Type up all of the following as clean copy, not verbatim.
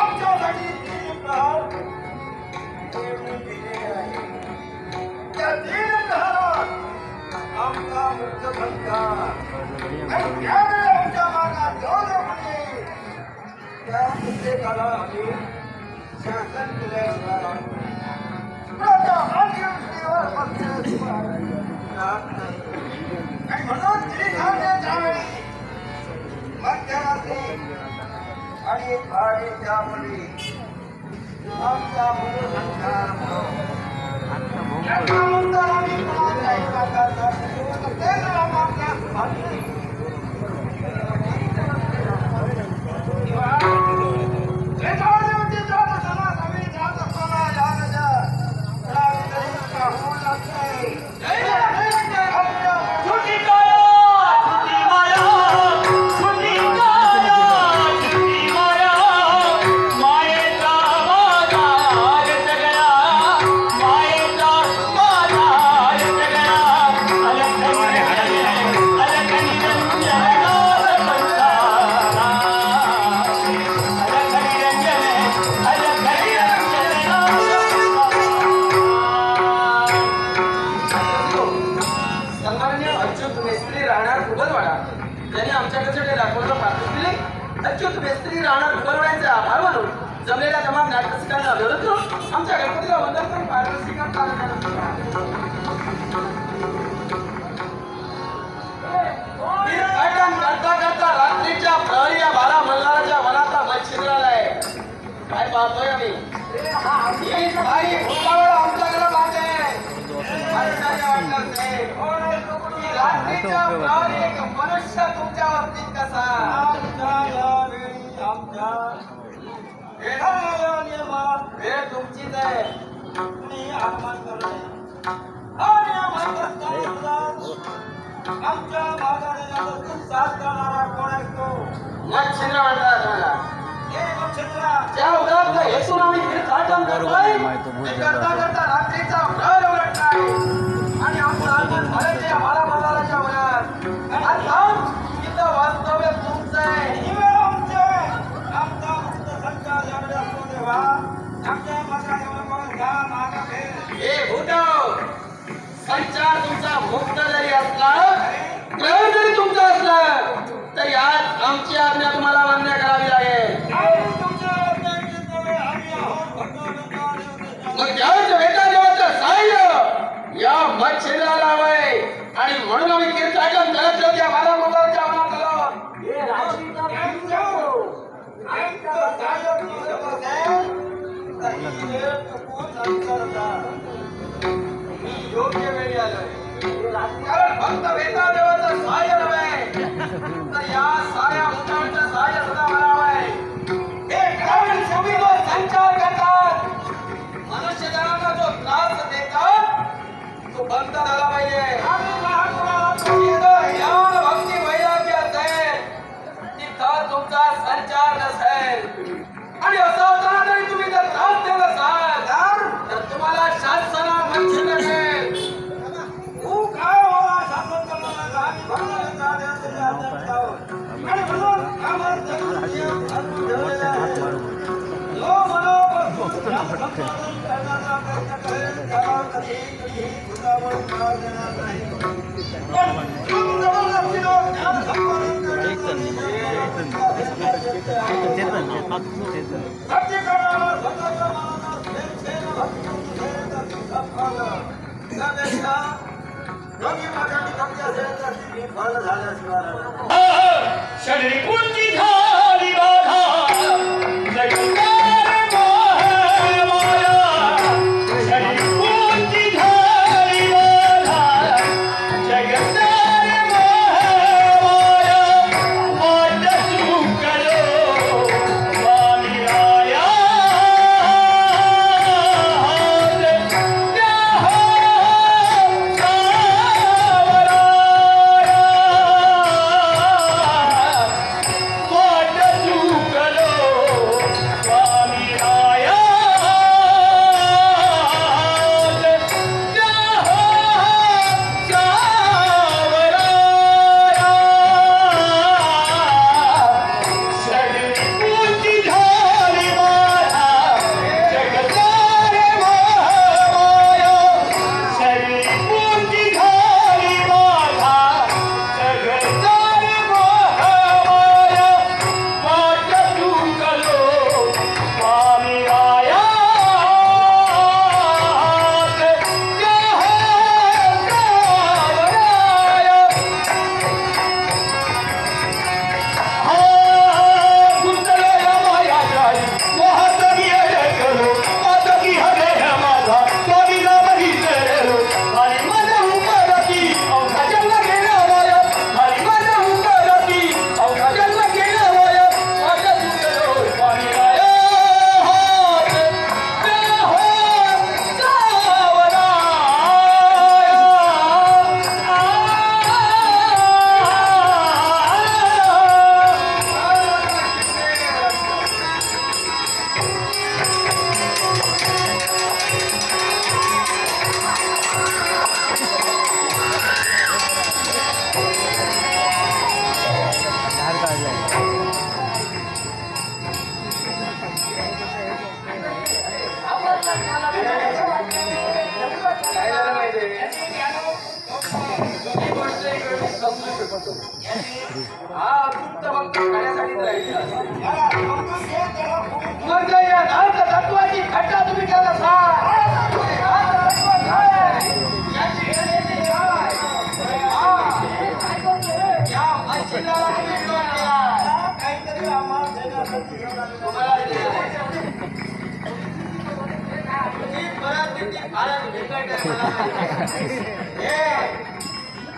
आमच्यासाठी तीन प्रहार देवने केले आहे. त्या तीन प्रहारात आमचा मुक्त संस्कार आणि त्यावेळी आमच्या मागात जोडपणे त्या प्रत्येकाला आम्ही शासन केल्याशिवाय म्हणून त्यावेळी मध्यरात्री आणि भाडीच्या मुली आमचा मुलसंस्कार जमलेल्या तमाम नाटककारांना विरोध करून आमच्या गणपतीला वंदन करून पारदर्शी करता करता रात्रीच्या प्रहरी या 12 मल्हाराच्या वनातला मध शिंद्रालाय. काय पाहतोय आम्ही ही सारी भूतावळ आमच्याकडे पाहते. रात्रीच्या प्रहरी एक मनुष्य तुमच्या बाबतीत कसा वेळ तुमचीच आहे. तुम्ही आगमन करू नये आणि आमच्या भागाने साथ करणारा कोण असतो मच्छिंद्र म्हणतात मला. ज्या उदाहरण हेतून आम्ही तीर्थाटन करतोय ते करता करता रात्रीचा प्रहर उलटलाय आणि आमचं आगमन झालं या 12 मल्हाराच्या वनात. इथं वास्तव्य तुमचं आहे. संचार तुमचा मुक्त जरी असला प्रयोग जरी तुमचा असला तरी आज आमची आज्ञा तुम्हाला मान्य करावी लागेल. मग त्यावेळेस वेटा देवाचं सहाय्य या मच्छिंद्राला हवंय आणि म्हणून आम्ही तीर्थाटन करत त्या 12 मुलांच्या मनात आलो. योग्य वेळी आलोय कारण फक्त वेता देवाचं सहाय्य नव्हे तर या साऱ्या मुलांचं सहाय्य सुद्धा मला हवंय. हे ग्रामीण सभी लोक संचार करतात. मनुष्य जनांना जो त्रास देतात तो बंद झाला पाहिजे. ज्ञान भक्ती वैराग्य असेल तिथं तुमचा संचार नसेल आणि असं असताना तरी तुम्ही जर त्रास देत असाल तर तुम्हाला शासना मंजूर नसेल. काय होला शासन करणारा शरीर झाली बाधा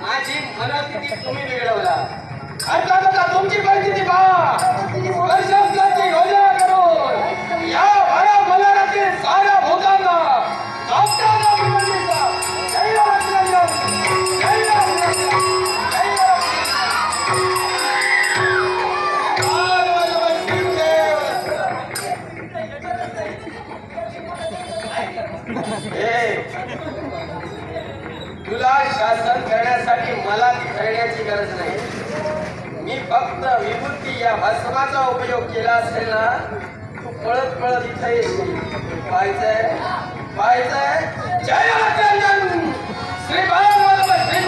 माझी मनस्थिती तुम्ही बिघडवला अर्थात तुमची परिस्थिती पहा वर्षाची योजना करून या भरा मनातील साऱ्या भूतांना तुला शासन करण्यासाठी मला ती खेळण्याची गरज नाही. मी फक्त विभूती या भस्माचा उपयोग केला असेल ना तू पळत पळत इथे येशील. पाहायचंय पाहायचंय. जय रंजन श्री बाळासाहेब श्री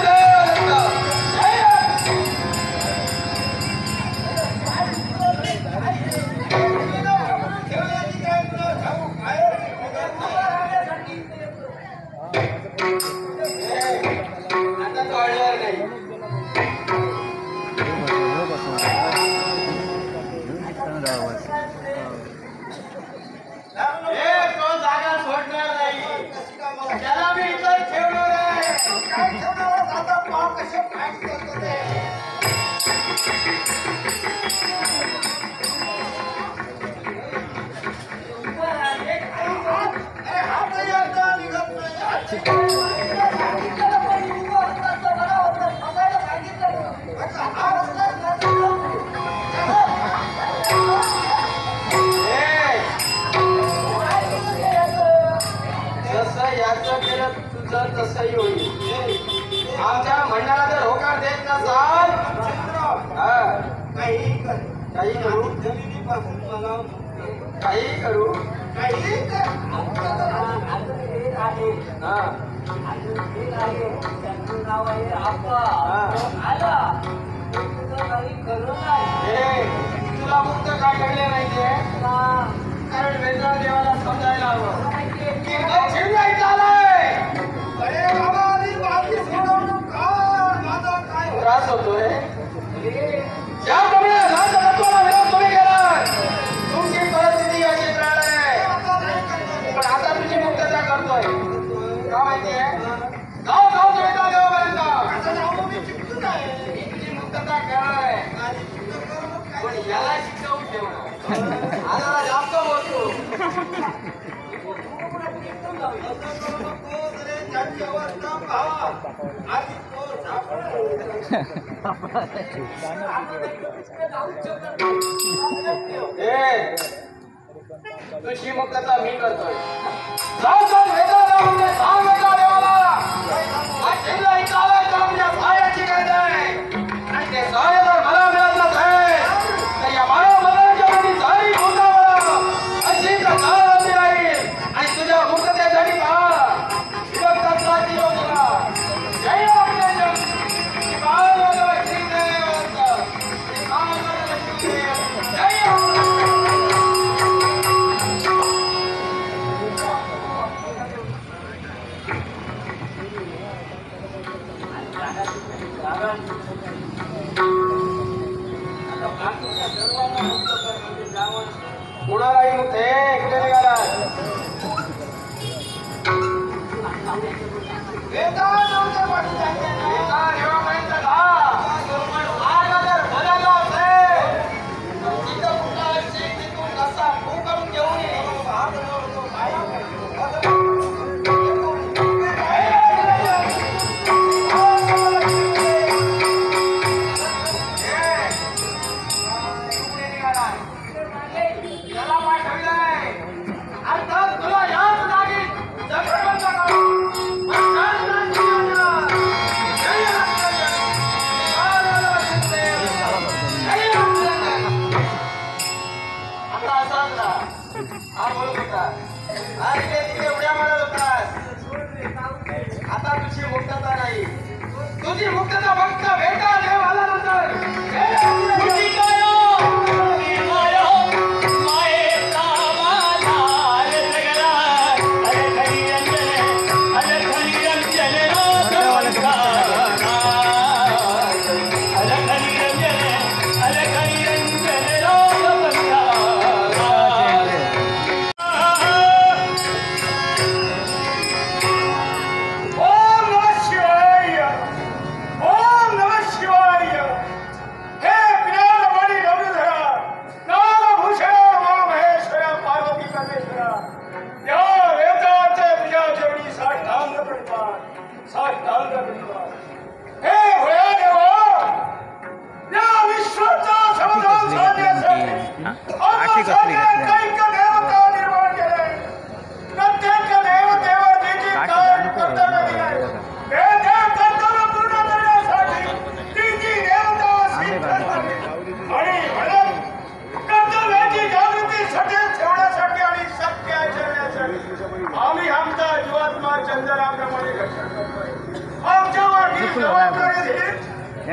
तसंही होईल. आमच्या मंडळाला जर होकार देत नसाल काही करू काही करू तुला मुक्त काय घडले नाही ते कारण वेदना देवाला समजायला हवं त्रास होतोय. ज्याप्रमाणे तत्वाला विरोध तुम्ही केला तुमची परिस्थिती अशी आहे पण आता तुझी मुक्तता करतोय का माहितीये. जाऊ जाऊ तुम्ही देवापर्यंत तुझी मुक्तता करणार आहे पण याला शिकवून ठेवणार. आता जास्त बोलतो तुझी मुक्तता मी करतोय. जाऊ जाऊ सहाय्याची गरज आहे आणि ते सहाय्य जर मला मिळत नसेल तर या बारा मनाच्या सारी भूतावर अशी प्रकार राहील आणि तुझ्या मुक्ततेसाठी पहा विभक्तत्वाची योजना. जय कुणालाही मुक्त इकडे निघाला येतात आणि ते तिथे उड्या मारत होतात. आता तुझी मुक्तता नाही, तुझी मुक्तता फक्त भेटा देव आल्यानंतर. आम्ही आमचा जीवात्मा चंद्राप्रमाणे आमच्यावर जी जबाबदारी दिली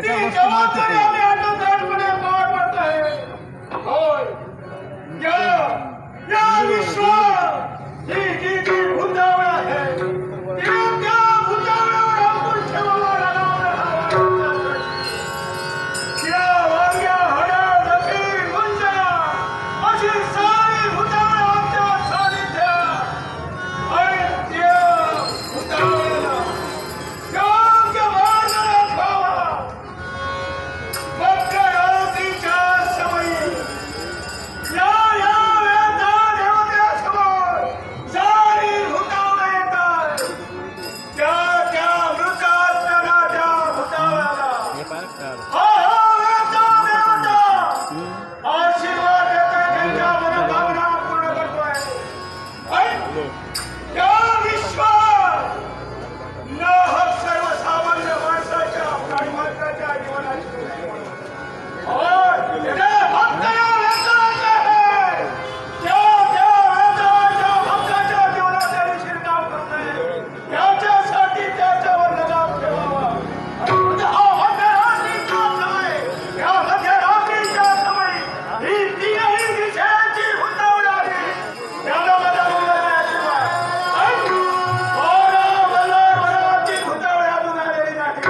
ती जबाबदारी आम्ही आटोकाटपणे पार पडत आहे. होय, या विश्व जी भूतावळ आहे त्या भूतावळावर अंकुश ठेवावा लागणार. त्या वांग्या हड्या जखी गुंजना अशी सारी भूतावळ आमच्या सानिध्यात आणि त्या भूतावळाला योग्य मार्गाला ठेवावा. फक्त आरतीच्या समयी या वेदा देवतेसमोर सारी भूतावळ येतात. त्या मृतात्म्याच्या भूतावळाला आशीर्वाद देतोय, त्यांच्या मनोभावना पूर्ण करतोय. या विश्वात नाहक सर्वसामान्य माणसाच्या प्राणीमात्राच्या जीवनाची भक्त या वेदांचे आहे. त्या वेदांच्या भक्ताच्या जीवनाचे शिरकाव करू नये याच्यासाठी त्याच्यावर लगाम ठेवावा. या मध्यरात्रीच्या समय ही तीनही दिशांची भूतावळ आली. त्याला माझा आशीर्वाद. ती भूतावळ अजून आलेली नाही.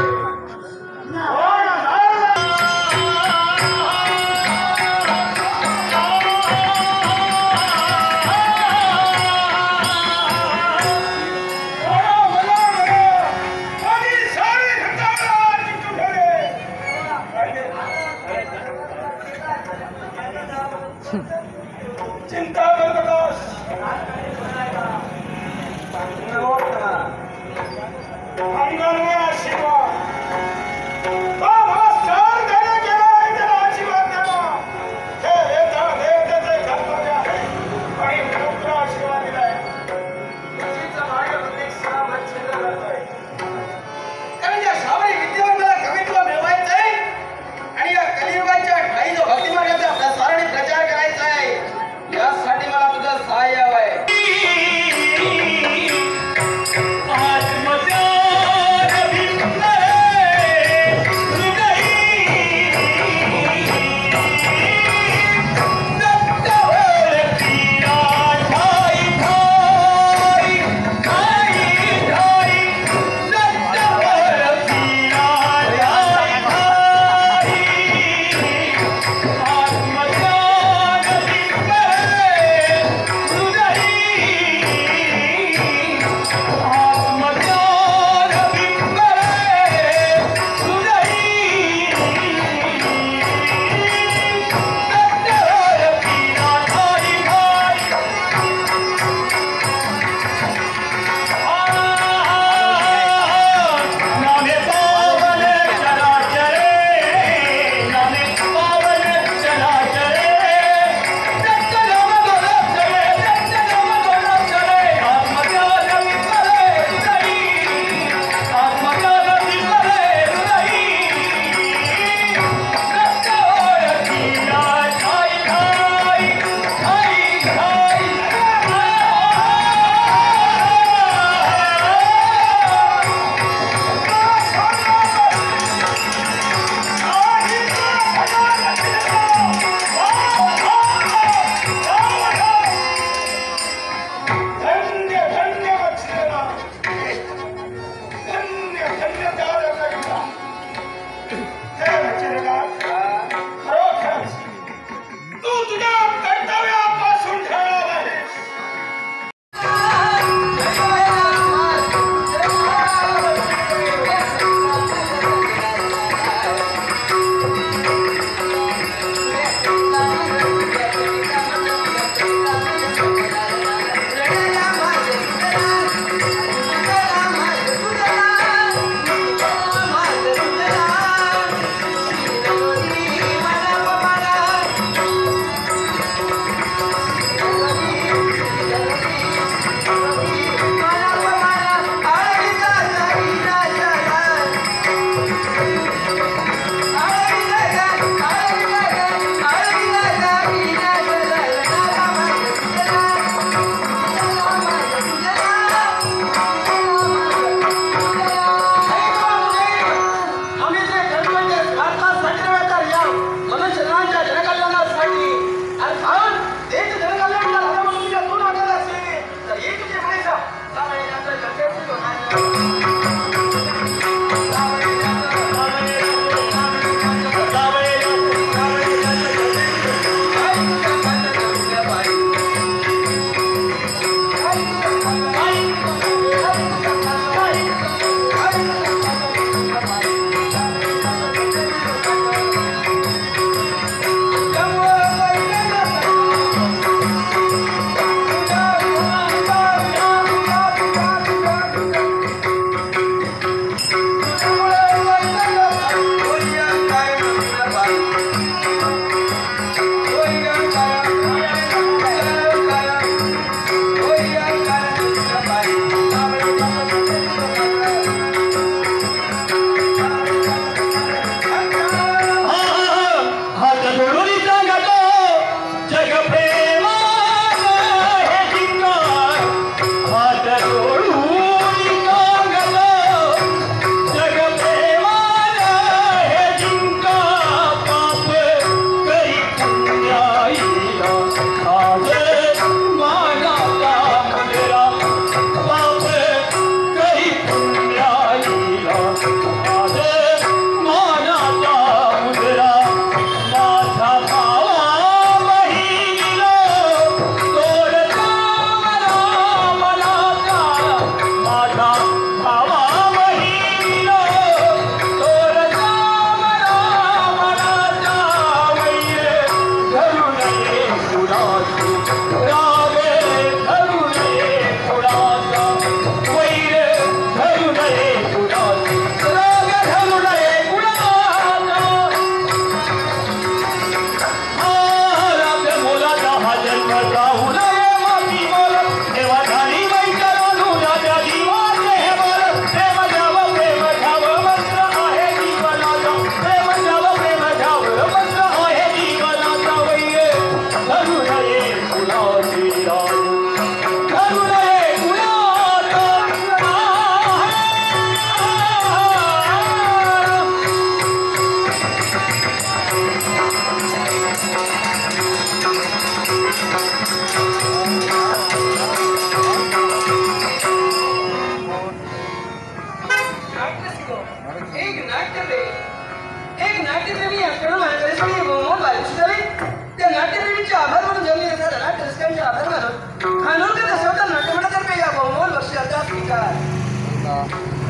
चिंता करू नकोस. अंगाने आशीर्वाद नमस्कार देणे गेला आहे, त्याला आशीर्वाद द्यावा. हे वेदाचे कर्तव्य आहे आणि पुत्र आशीर्वाद दिलाय. तुझीचा मार्ग प्रत्येक सणामध्ये छिद्र करतोय. कारण या सावरी विद्येवर मला कवित्व मिळवायचंय आणि या कलियुगाच्या ठाई जो भक्तिमार्गाचा प्रसार आणि प्रचार करायचा आहे, यासाठी मला तुझं सहाय्य हवंय. Hallelujah. विचार